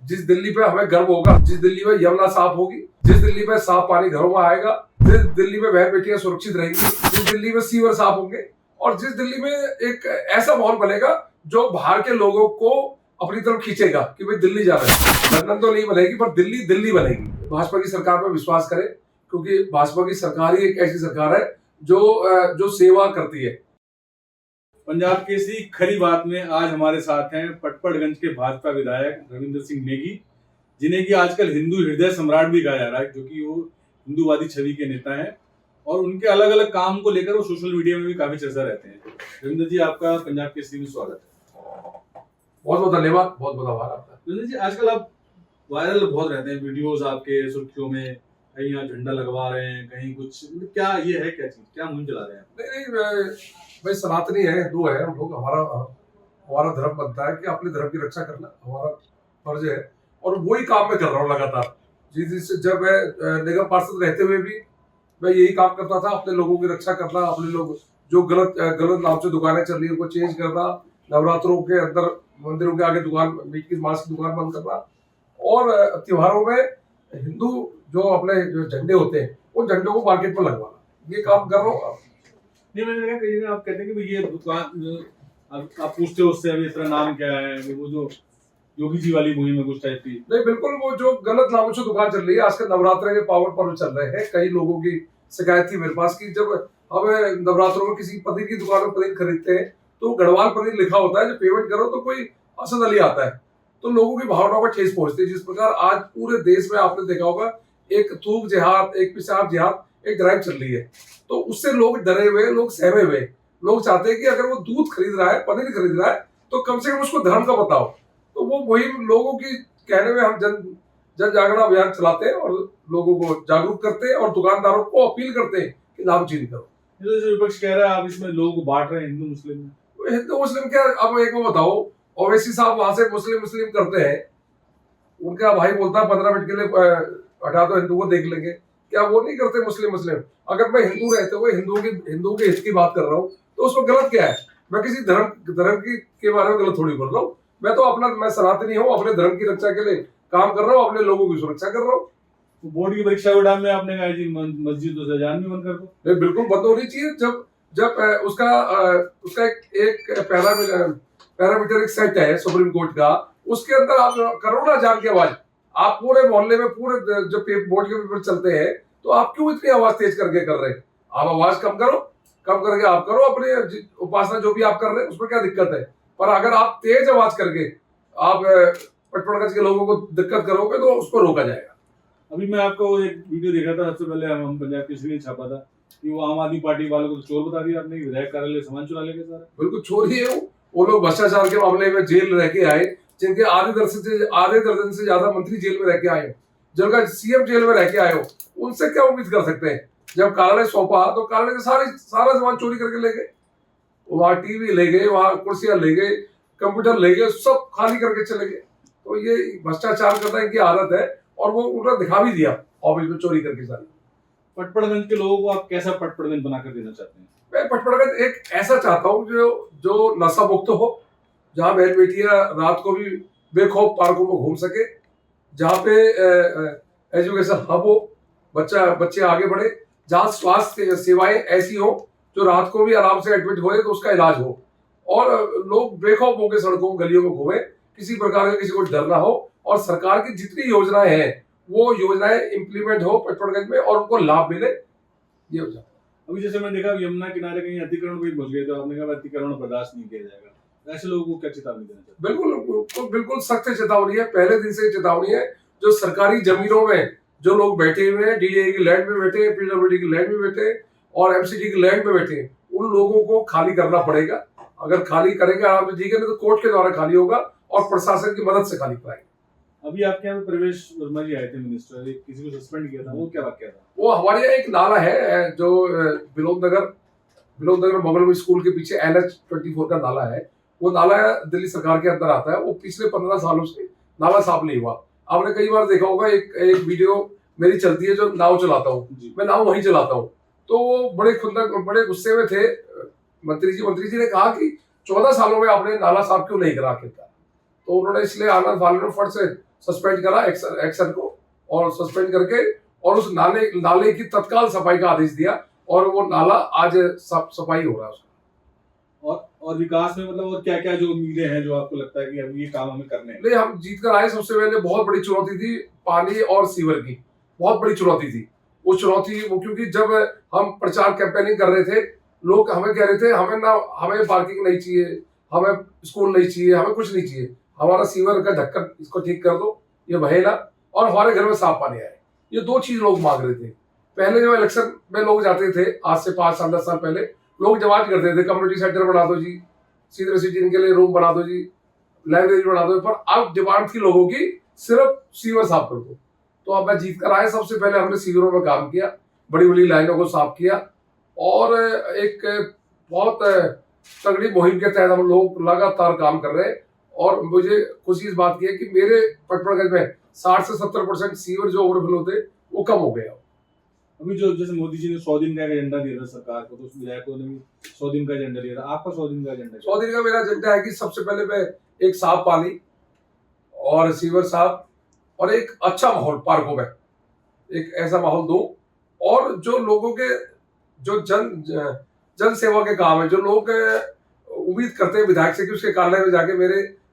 जिस दिल्ली पे हमें गर्व होगा, जिस दिल्ली में यमुना साफ होगी, जिस दिल्ली में साफ पानी घरों में आएगा, जिस दिल्ली में बहन बेटियां सुरक्षित रहेंगी, जिस दिल्ली में सीवर साफ होंगे और जिस दिल्ली में एक ऐसा माहौल बनेगा जो बाहर के लोगों को अपनी तरफ खींचेगा कि भाई दिल्ली जा रहे हैं। लंदन तो नहीं बनेगी पर दिल्ली दिल्ली बनेगी। भाजपा की सरकार पर विश्वास करें क्योंकि भाजपा की सरकार ही एक ऐसी सरकार है जो सेवा करती है। पंजाब केसरी खरी बात में आज हमारे साथ हैं पटपड़गंज के भाजपा विधायक रविंद्र सिंह नेगी, जिन्हें कि आजकल हिंदू हृदय सम्राट भी कहा जा रहा है, जो कि वो हिंदूवादी छवि के नेता हैं और उनके अलग अलग काम को लेकर वो सोशल मीडिया में भी काफी चर्चा रहते हैं। रविंद्र जी, आपका पंजाब केसरी में स्वागत है। बहुत बहुत धन्यवाद, बहुत बहुत आभार आपका। रविंद्र जी, आजकल आप वायरल बहुत रहते हैं वीडियोस आपके सुर्खियों में, कहीं यहाँ झंडा लगवा रहे हैं, कहीं कुछ, क्या ये है, क्या चीज, क्या मुहिम चला रहे हैं? नहीं, भाई सनातनी है, हिंदू है हम लोग। हमारा धर्म बनता है कि अपने धर्म की रक्षा करना हमारा फर्ज है और वही काम मैं कर रहा हूँ लगातार। जब मैं निगम पार्षद रहते हुए भी मैं यही काम करता था, अपने लोगों की रक्षा करना, अपने लोग जो गलत नाम से दुकानें चल रही है उनको चेंज करना, नवरात्रों के अंदर मंदिरों के आगे दुकान, मीट की मांस की दुकान बंद करना और त्योहारों में हिंदू जो अपने जो झंडे होते हैं वो झंडों को मार्केट पर लगवाना, ये काम कर रहा हूँ। नहीं, मैंने देखा कई जगह आप कहते हैं कि ये दुकान, आप पूछते हो उससे अभी तेरा नाम क्या है, वो जो योगी जी वाली मुहिम है कुछ टाइप की? नहीं, बिल्कुल वो जो गलत नामों से दुकान चल रही है। आजकल नवरात्रे के पावन पर्व चल रहे हैं, कई लोगों की शिकायत थी मेरे पास कि जब हमें नवरात्रों में किसी पनीर की दुकान में पनीर खरीदते हैं तो गढ़वाल पनीर लिखा होता है, जब पेमेंट करो तो कोई असद अली आता है, तो लोगों की भावनाओं पर ठेस पहुंचती है। जिस प्रकार आज पूरे देश में आपने देखा होगा एक थूक जिहाद, एक पेशाब जिहाद, एक ड्राइव चल रही है, तो उससे लोग डरे हुए, लोग सहमे हुए, लोग चाहते हैं कि अगर वो दूध खरीद रहा है, पनीर खरीद रहा है तो कम से कम उसको धर्म का बताओ। तो वो वही लोगों की कहने में हम जन जागरण अभियान चलाते हैं और लोगों को जागरूक करते हैं और दुकानदारों को अपील करते हैं कि नामचीनी करो। जो विपक्ष कह रहा है आप इसमें लोगों को बांट रहे हैं हिंदू मुस्लिम में। हिंदू मुस्लिम क्या, अब एक को बताओ, ओवैसी साहब वहां से मुस्लिम मुस्लिम करते हैं, उनका भाई बोलता है 15 मिनट के लिए हटा दो, हिंदू को देख लेंगे। क्या वो नहीं करते मुस्लिम मुस्लिम? अगर मैं हिंदू रहते हुए हिंदू के हित की बात कर रहा हूँ तो उसमें गलत क्या है? मैं किसी धर्म के बारे में गलत थोड़ी बोल रहा हूँ। मैं सनातनी हूँ, अपने धर्म की रक्षा के लिए काम कर रहा हूँ, अपने लोगों की सुरक्षा कर रहा हूँ। तो बोर्ड की परीक्षा के टाइम में आपने कहा जी मस्जिद तो अजान भी बंद कर दो। बिल्कुल बंद होनी चाहिए। जब उसका एक पैरामीटर एक सेट है सुप्रीम कोर्ट का, उसके अंदर आप करो ना अजान की आवाज। आप पूरे मोहल्ले में पूरे जो बोर्ड के पेपर चलते हैं तो आप क्यों इतनी आवाज तेज करके कर रहे हैं? आप आवाज कम करो, कम करके आप करो अपने उपासना जो भी आप कर रहे हैं, उसमें क्या दिक्कत है? पर अगर आप तेज आवाज करके आप पटपड़गंज के लोगों को दिक्कत करोगे तो उसको रोका जाएगा। अभी मैं आपको एक वीडियो देखा था, सबसे पहले हम पंजाब केसरी ने छापा था कि वो आम आदमी पार्टी वालों को तो चोर बता दिया आपने, विधायक कार्यालय सामान चुरा लेके सारा। बिल्कुल चोर ही है वो लोग भ्रष्टाचार के मामले में जेल रह के आए, जिनके आधे दर्जन से ज्यादा मंत्री जेल में रह के आए हो, जिनका सीएम जेल में रह के आए हो, उनसे क्या उम्मीद कर सकते हैं? जब कार्यालय सौंपा तो कार्यालय से सारा सामान चोरी करके ले गए। वहां टीवी ले गए, वहां कुर्सियां ले गए, कंप्यूटर ले गए, सब खाली करके चले गए। तो ये भ्रष्टाचार करना इनकी आदत है और वो उन्होंने दिखा भी दिया ऑफिस में चोरी करके सारी। पटपड़गंज के लोगों को आप कैसा पटपड़गंज बनाकर देना चाहते हैं? मैं पटपड़गंज एक ऐसा चाहता हूँ जो नशा मुक्त हो, जहाँ बहन बेटियां रात को भी बेखौफ पार्कों में घूम सके, जहाँ पे एजुकेशन हब हो, बच्चे आगे बढ़े, जहाँ स्वास्थ्य सेवाएं ऐसी हो जो रात को भी आराम से एडमिट होए तो उसका इलाज हो और लोग बेखौफ होकर सड़कों गलियों में घूमे, किसी प्रकार का किसी को डर ना हो और सरकार की जितनी योजनाएं हैं वो योजनाएं इंप्लीमेंट हो पटपड़गंज में और उनको लाभ मिले, ये हो जाए। अभी जैसे मैंने देखा यमुना किनारे कहीं अतिक्रमण भी घुस गए, तो आपने कहा अतिक्रमण बर्दाश्त नहीं किया जाएगा, ऐसे लोगों को क्या चेतावनी देना चाहते हैं? बिल्कुल सख्त चेतावनी है, पहले दिन से चेतावनी है। जो सरकारी जमीनों में जो लोग बैठे हुए हैं, डीडीए की लैंड में बैठे हैं, पीडब्ल्यूडी की लैंड में बैठे हैं और एमसीडी की लैंड में बैठे हैं, उन लोगों को खाली करना पड़ेगा। अगर खाली करेंगे आराम से, ठीक है, नहीं तो कोर्ट के द्वारा खाली होगा और प्रशासन की मदद से खाली कराएंगे। अभी आपके यहाँ प्रवेश वर्मा जी आए थे मिनिस्टर, किसी को सस्पेंड किया था, वो क्या वाक्य था? वो हमारे यहाँ एक नाला है जो विनोद नगर मंगलम स्कूल के पीछे NH-24 का नाला है। वो नाला दिल्ली सरकार के अंदर आता है। वो पिछले 15 सालों से नाला साफ नहीं हुआ। आपने कई बार देखा होगा, एक वीडियो मेरी चलती है जो नाव चलाता हूँ, मैं नाव वहीं चलाता हूँ, तो वो बड़े गुस्से में थे मंत्री जी ने कहा कि 14 सालों में आपने नाला साफ क्यों नहीं करा? तो उन्होंने इसलिए आनंद फानन ने फट से सस्पेंड करा एक्शन को, और सस्पेंड करके और उस नाले की तत्काल सफाई का आदेश दिया, और वो नाला आज सफाई हो रहा है उसका। और विकास में मतलब और क्या क्या जो उम्मीदें हैं जो आपको लगता है कि अभी ये काम हमें करने हैं? नहीं, हम जीत कर आए, सबसे पहले बहुत बड़ी चुनौती थी पानी और सीवर की, बहुत बड़ी चुनौती थी वो चुनौती। वो क्योंकि जब हम प्रचार कैंपेनिंग कर रहे थे, लोग हमें कह रहे थे हमें पार्किंग नहीं चाहिए, हमें स्कूल नहीं चाहिए, हमें कुछ नहीं चाहिए, हमारा सीवर का ढक्कन इसको ठीक कर दो, ये बहेला, और हमारे घर में साफ पानी आए। ये दो चीज लोग मांग रहे थे। पहले जब इलेक्शन में लोग जाते थे, आज से 5 साल 10 साल पहले, लोग डिमांड करते थे कम्युनिटी सेंटर बना दो जी, सीनियर सिटीजन के लिए रूम बना दो जी, लाइब्रेरी बना दो, पर अब डिमांड थी लोगों की सिर्फ सीवर साफ कर दो। तो अब मैं जीत कर आया, सबसे पहले हमने सीवरों में काम किया, बड़ी बड़ी लाइनों को साफ किया, और एक बहुत तगड़ी मुहिम के तहत हम लोग लगातार काम कर रहे हैं। और मुझे खुशी इस बात की है कि मेरे पटपड़गंज में 60 से 70% सीवर जो ओवरफ्लो थे वो कम हो गया। अभी जो जैसे मोदी जी ने 100 दिन का एजेंडा दिया था सरकार को, तो उस विधायकों ने भी 100 दिन का एजेंडा दिया था। आपका 100 दिन का एजेंडा? 100 दिन का मेरा एजेंडा है कि सबसे पहले मैं एक साफ पानी और सीवर साफ और एक अच्छा माहौल, पार्कों में एक ऐसा माहौल दो, और जो लोगों के जो जन सेवा के काम है, जो लोग उम्मीद करते हैं विधायक से कि उसके कार्यालय में जाके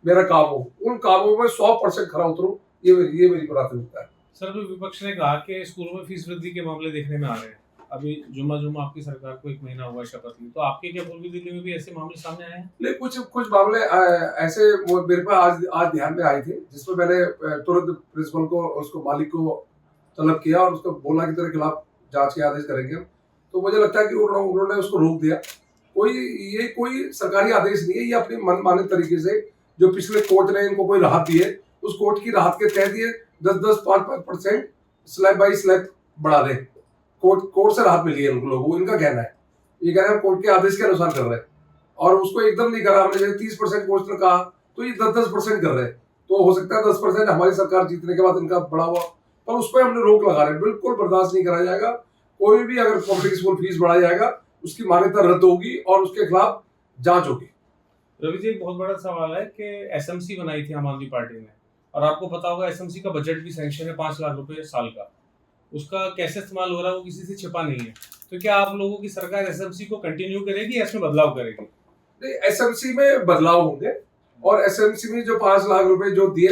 मेरा काम हो, उन कामों में 100% खरा उतरूं, ये मेरी प्राथमिकता है। सर, अभी विपक्ष ने कहा कि स्कूलों में फीस वृद्धि के मामले देखने में आ रहे हैं। अभी जुम्मा आपकी सरकार को 1 महीना हुआ शपथ ली, तो आपके क्या पूर्वी दिल्ली में भी ऐसे मामले सामने आए हैं? नहीं, कुछ मामले ऐसे वो मेरे पास आज ध्यान में आए थे, जिसमें मैंने तुरंत प्रिंसिपल को, उसको मालिक को तलब किया और उसको बोला कि तेरे खिलाफ जांच के आदेश करेंगे। तो मुझे लगता है कि उन्होंने उसको रोक दिया। कोई सरकारी आदेश नहीं है, ये अपनी मनमाने तरीके से जो पिछले कोर्ट ने इनको कोई राहत दी है, उस कोर्ट की राहत के तहत ये 10-10, 5-5% स्लैब बाई स्लैब बढ़ा रहे। कोर्ट से राहत मिली है उन लोगों को, इनका कहना है, ये कह रहे हैं कोर्ट के आदेश के अनुसार कर रहे हैं, और उसको एकदम नहीं करा हमने। जैसे 30% कोर्ट ने कहा, तो ये 10-10% कर रहे हैं। तो हो सकता है 10% हमारी सरकार जीतने के बाद इनका बढ़ा हुआ, पर उस पर हमने रोक लगा रहे हैं। बिल्कुल बर्दाश्त नहीं करा जाएगा। कोई भी अगर पब्लिक स्कूल फीस बढ़ाया जाएगा, उसकी मान्यता रद्द होगी और उसके खिलाफ जांच होगी। रवि जी, एक बहुत बड़ा सवाल है कि एसएमसी बनाई थी आम आदमी पार्टी ने, और आपको पता होगा एसएमसी का बजट भी सैंक्शन है 5 लाख रुपए साल का। उसका कैसे इस्तेमाल हो रहा है वो किसी से छिपा नहीं है। तो क्या आप लोगों की सरकार एसएमसी को कंटिन्यू करेगी या इसमें बदलाव करेगी? नहीं, एसएमसी में बदलाव होंगे, और एसएमसी में जो 5 लाख रुपए जो दिए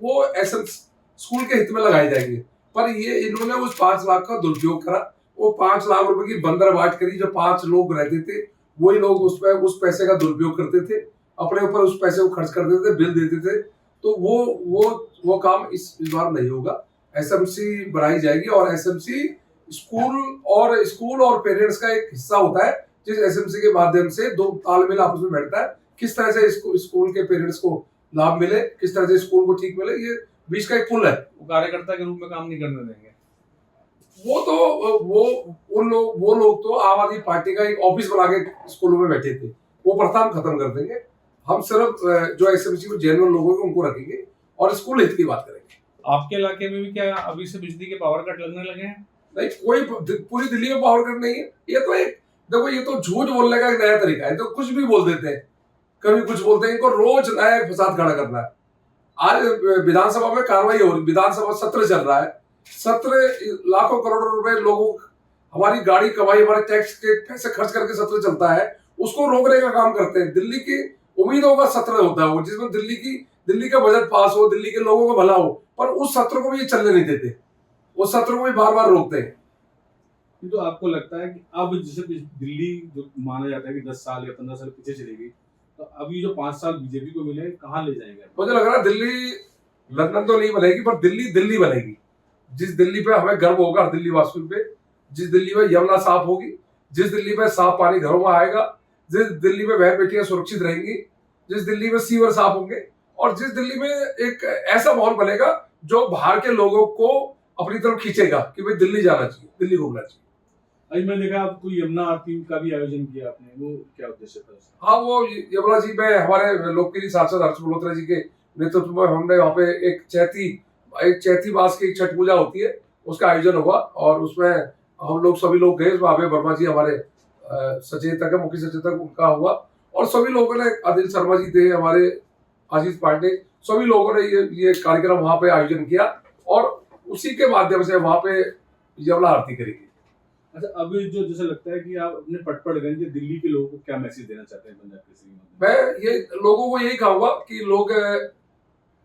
वो एसएमसी स्कूल के हित में लगाए जाएंगे। पर ये इन्होंने उस 5 लाख का दुरुपयोग करा। वो 5 लाख रुपए की बंदरबाट करी। जो 5 लोग रहते थे, वही लोग उस पैसे का दुरुपयोग करते थे, अपने ऊपर उस पैसे को खर्च करते थे, बिल देते थे। तो वो काम इस बार नहीं होगा। एसएमसी बनाई जाएगी, और एसएमसी स्कूल और पेरेंट्स का एक हिस्सा होता है, जिस एसएमसी के माध्यम से दो तालमेल आपस में बैठता है, किस तरह से स्कूल के पेरेंट्स को लाभ मिले, किस तरह से स्कूल को ठीक मिले, ये बीच का एक पुल है। वो कार्यकर्ता के रूप में काम नहीं करने देंगे। वो लोग तो आम आदमी पार्टी का एक ऑफिस बना के स्कूलों में बैठे थे, वो प्रथा हम खत्म कर देंगे। हम सिर्फ जो एसएमसी में जेन्युइन लोग होंगे उनको रखेंगे और स्कूल हित की बात करेंगे। आपके इलाके में भी क्या अभी से बिजली के पावर कट लगने लगे हैं? नहीं, पूरी दिल्ली में पावर कट नहीं है। ये तो झूठ बोलने का एक नया तरीका है। तो कुछ भी बोल देते हैं, कभी कुछ बोलते हैं, इनको रोज नया फसाद खड़ा करना है। आज विधानसभा में कार्रवाई हो रही, विधानसभा सत्र चल रहा है। सत्र लाखों करोड़ों रुपए लोगों, हमारी गाड़ी कमाई, हमारे टैक्स के पैसे खर्च करके सत्र चलता है, उसको रोकने का काम करते हैं। दिल्ली की उम्मीदों का सत्र होता है वो, जिसमें दिल्ली का बजट पास हो, दिल्ली के लोगों का भला हो, पर उस सत्र को भी ये चलने नहीं देते, उस सत्र को भी बार बार रोकते हैं। तो आपको लगता है कि अब जैसे दिल्ली जो माना जाता है कि 10 साल या 15 साल पीछे चलेगी, तो अभी जो 5 साल बीजेपी को मिले, कहाँ ले जाएंगे? मुझे लग रहा है दिल्ली लंदन तो नहीं बनेगी, पर दिल्ली बनेगी। जिस दिल्ली पे हमें गर्व होगा दिल्ली वासियों पे, जिस दिल्ली में यमुना साफ होगी, जिस दिल्ली में साफ पानी घरों में आएगा, जिस दिल्ली में बहन बेटियां सुरक्षित रहेंगी, जिस दिल्ली में सीवर साफ होंगे, और जिस दिल्ली में एक ऐसा माहौल बनेगा जो बाहर के लोगों को अपनी तरफ खींचेगा कि भाई दिल्ली जाना चाहिए, दिल्ली घूमना चाहिए। आज मैंने देखा आपको यमुना आरती का भी आयोजन किया आपने, वो क्या उद्देश्य था? हाँ, वो यमुना जी में हमारे लोकप्रिय सांसद हर्ष मल्होत्रा जी के नेतृत्व में हमने वहाँ पे एक चैती मास की छठ पूजा होती है, उसका आयोजन हुआ, और उसमें हम लोग सभी लोग गए। वहाँ पे वर्मा जी हमारे सचेतक है, मुख्य सचेतक, उनका हुआ, और सभी लोगों ने, अनिल शर्मा जी थे हमारे आशीष पांडे, सभी लोगों ने ये कार्यक्रम वहां पे आयोजन किया और उसी के माध्यम से वहां पे यमुना आरती करेगी। अच्छा, अभी जो जैसे लगता है कि आप अपने पटपड़गंज के दिल्ली के लोगों को क्या मैसेज देना चाहते हैं पंजाब केसरी में? मैं ये लोगों को यही कहूंगा कि लोग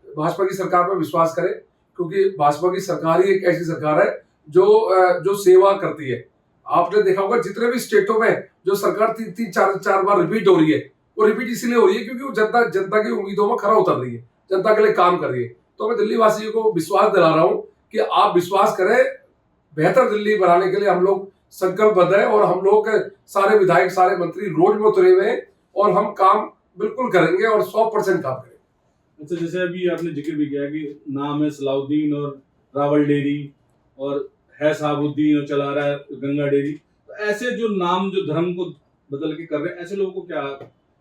भाजपा की सरकार पर विश्वास करें, क्योंकि भाजपा की सरकार ही एक ऐसी सरकार है जो सेवा करती है। आपने देखा होगा जितने भी स्टेटों में जो सरकार 3-4 बार रिपीट हो रही है, वो रिपीट इसलिए हो रही है क्योंकि वो जनता की उम्मीदों में खरा उतर रही है, जनता के लिए काम कर रही है। तो मैं दिल्ली वासियों को विश्वास दिला रहा हूं कि आप विश्वास करें, बेहतर दिल्ली बनाने के लिए हम लोग संकल्पबद्ध है और हम लोग सारे विधायक, सारे मंत्री रोड में उतरे हुए हैं और हम काम बिल्कुल करेंगे और 100% काम करेंगे। अच्छा, जैसे अभी आपने जिक्र भी किया कि नाम है सलाउद्दीन और रावल डेयरी और है साहबुद्दीन और चला रहा है गंगा डेयरी, तो ऐसे जो नाम जो धर्म को बदल के कर रहे हैं, ऐसे लोगों को क्या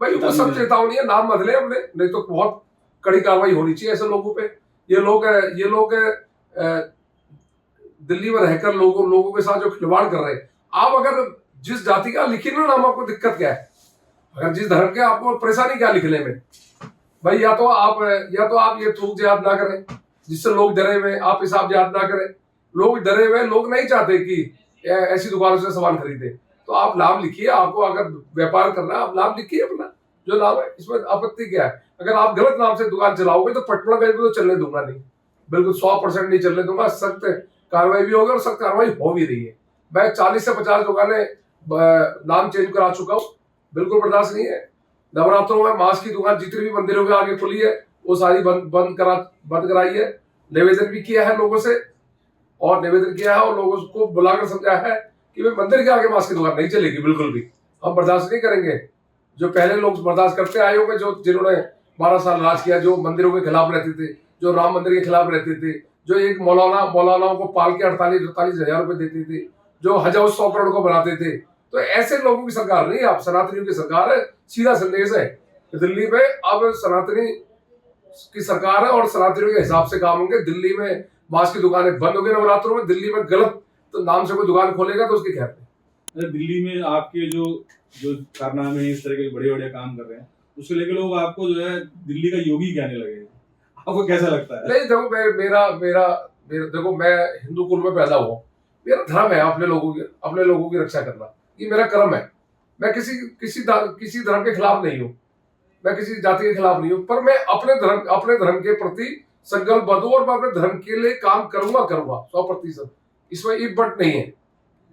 भाई वो सब चेतावनी है, नाम बदले अपने, नहीं तो बहुत कड़ी कार्रवाई होनी चाहिए ऐसे लोगों पे। ये लोग दिल्ली में रहकर लोगों के साथ जो खिलवाड़ कर रहे हैं। आप अगर जिस जाति का लिखिए ना नाम, आपको दिक्कत क्या है? अगर जिस धर्म के, आपको परेशानी क्या लिखने में? भाई या तो आप ये थूक जिहाद ना करें जिससे लोग डरे हुए, आप हिसाब जिहाद ना करें। लोग डरे हुए, लोग नहीं चाहते कि ऐसी दुकानों से सामान खरीदे, तो आप नाम लिखिए। आपको अगर व्यापार करना है, आप नाम लिखिए अपना जो नाम है, इसमें आपत्ति क्या है? अगर आप गलत नाम से दुकान चलाओगे तो पटपड़गंज में तो चलने दूंगा नहीं, बिल्कुल 100% नहीं चलने दूंगा। सख्त कार्रवाई भी होगी और सख्त कार्रवाई हो भी रही है। मैं 40 से 50 दुकानें नाम चेंज करा चुका हूँ, बिल्कुल बर्दाश्त नहीं है। नवरात्रों में मांस की दुकान जितनी भी मंदिरों के आगे खुली है वो सारी बंद कराई है। निवेदन भी किया है लोगों से, और निवेदन किया है और लोगों को बुलाकर समझाया है कि भाई मंदिर के आगे मांस की दुकान नहीं चलेगी, बिल्कुल भी हम बर्दाश्त नहीं करेंगे। जो पहले लोग बर्दाश्त करते आए होंगे, जिन्होंने 12 साल राज किया, जो मंदिरों के खिलाफ रहते थे, जो राम मंदिर के खिलाफ रहते थे, जो एक मौलानाओं को पाल के 48 हजार रुपए देते थे, जो हज 100 करोड़ को बनाते थे, तो ऐसे लोगों की सरकार नहीं, आप सनातनियों की सरकार है। सीधा संदेश है दिल्ली में अब सनातनी की सरकार है और सनातनियों के हिसाब से काम होंगे। दिल्ली में मांस की दुकानें बंद हो गई नवरात्रों में। दिल्ली में गलत तो नाम से कोई दुकान खोलेगा तो उसकी खैर नहीं। दिल्ली में आपके जो कारनामे इस तरह के बड़े काम कर रहे हैं, उसको लेकर लोग आपको जो है दिल्ली का योगी कहने लगे, आपको कैसा लगता है? नहीं देखो, मेरा देखो, मैं हिंदू कुल में पैदा हुआ, मेरा धर्म है अपने लोगों की रक्षा करना, ये मेरा कर्म है। मैं किसी धर्म के खिलाफ नहीं हूँ, मैं किसी जाति के खिलाफ नहीं हूँ, पर मैं अपने धर्म के प्रति संकल्पबद्ध हूं और मैं अपने धर्म के लिए काम करूंगा 100%। इसमें ईट बट नहीं है।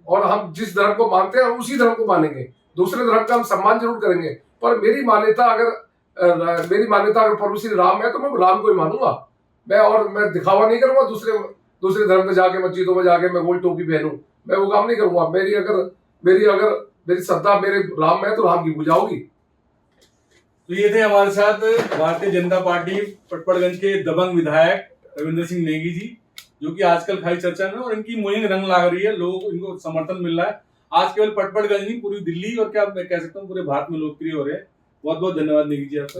और हम जिस धर्म को मानते हैं हम उसी धर्म को मानेंगे, दूसरे धर्म का हम सम्मान जरूर करेंगे, पर मेरी मान्यता अगर प्रभु श्री राम है तो मैं राम को ही मानूंगा। मैं दिखावा नहीं करूंगा दूसरे धर्म में जाके, मस्जिदों में जाके मैं गोल टोपी पहनूं, मैं वो काम नहीं करूंगा। मेरी श्रद्धा मेरे राम में है तो राम की पूजा होगी। तो ये थे हमारे साथ भारतीय जनता पार्टी पटपड़गंज के दबंग विधायक रविंद्र सिंह नेगी जी, जो कि आजकल खाई चर्चा में, और इनकी मुहिम रंग लाग रही है, लोग इनको समर्थन मिल रहा है। आज केवल पटपड़गंज नहीं, पूरी दिल्ली और क्या मैं कह सकता हूँ पूरे भारत में लोकप्रिय हो रहे हैं। बहुत बहुत धन्यवाद नेगी जी आपका।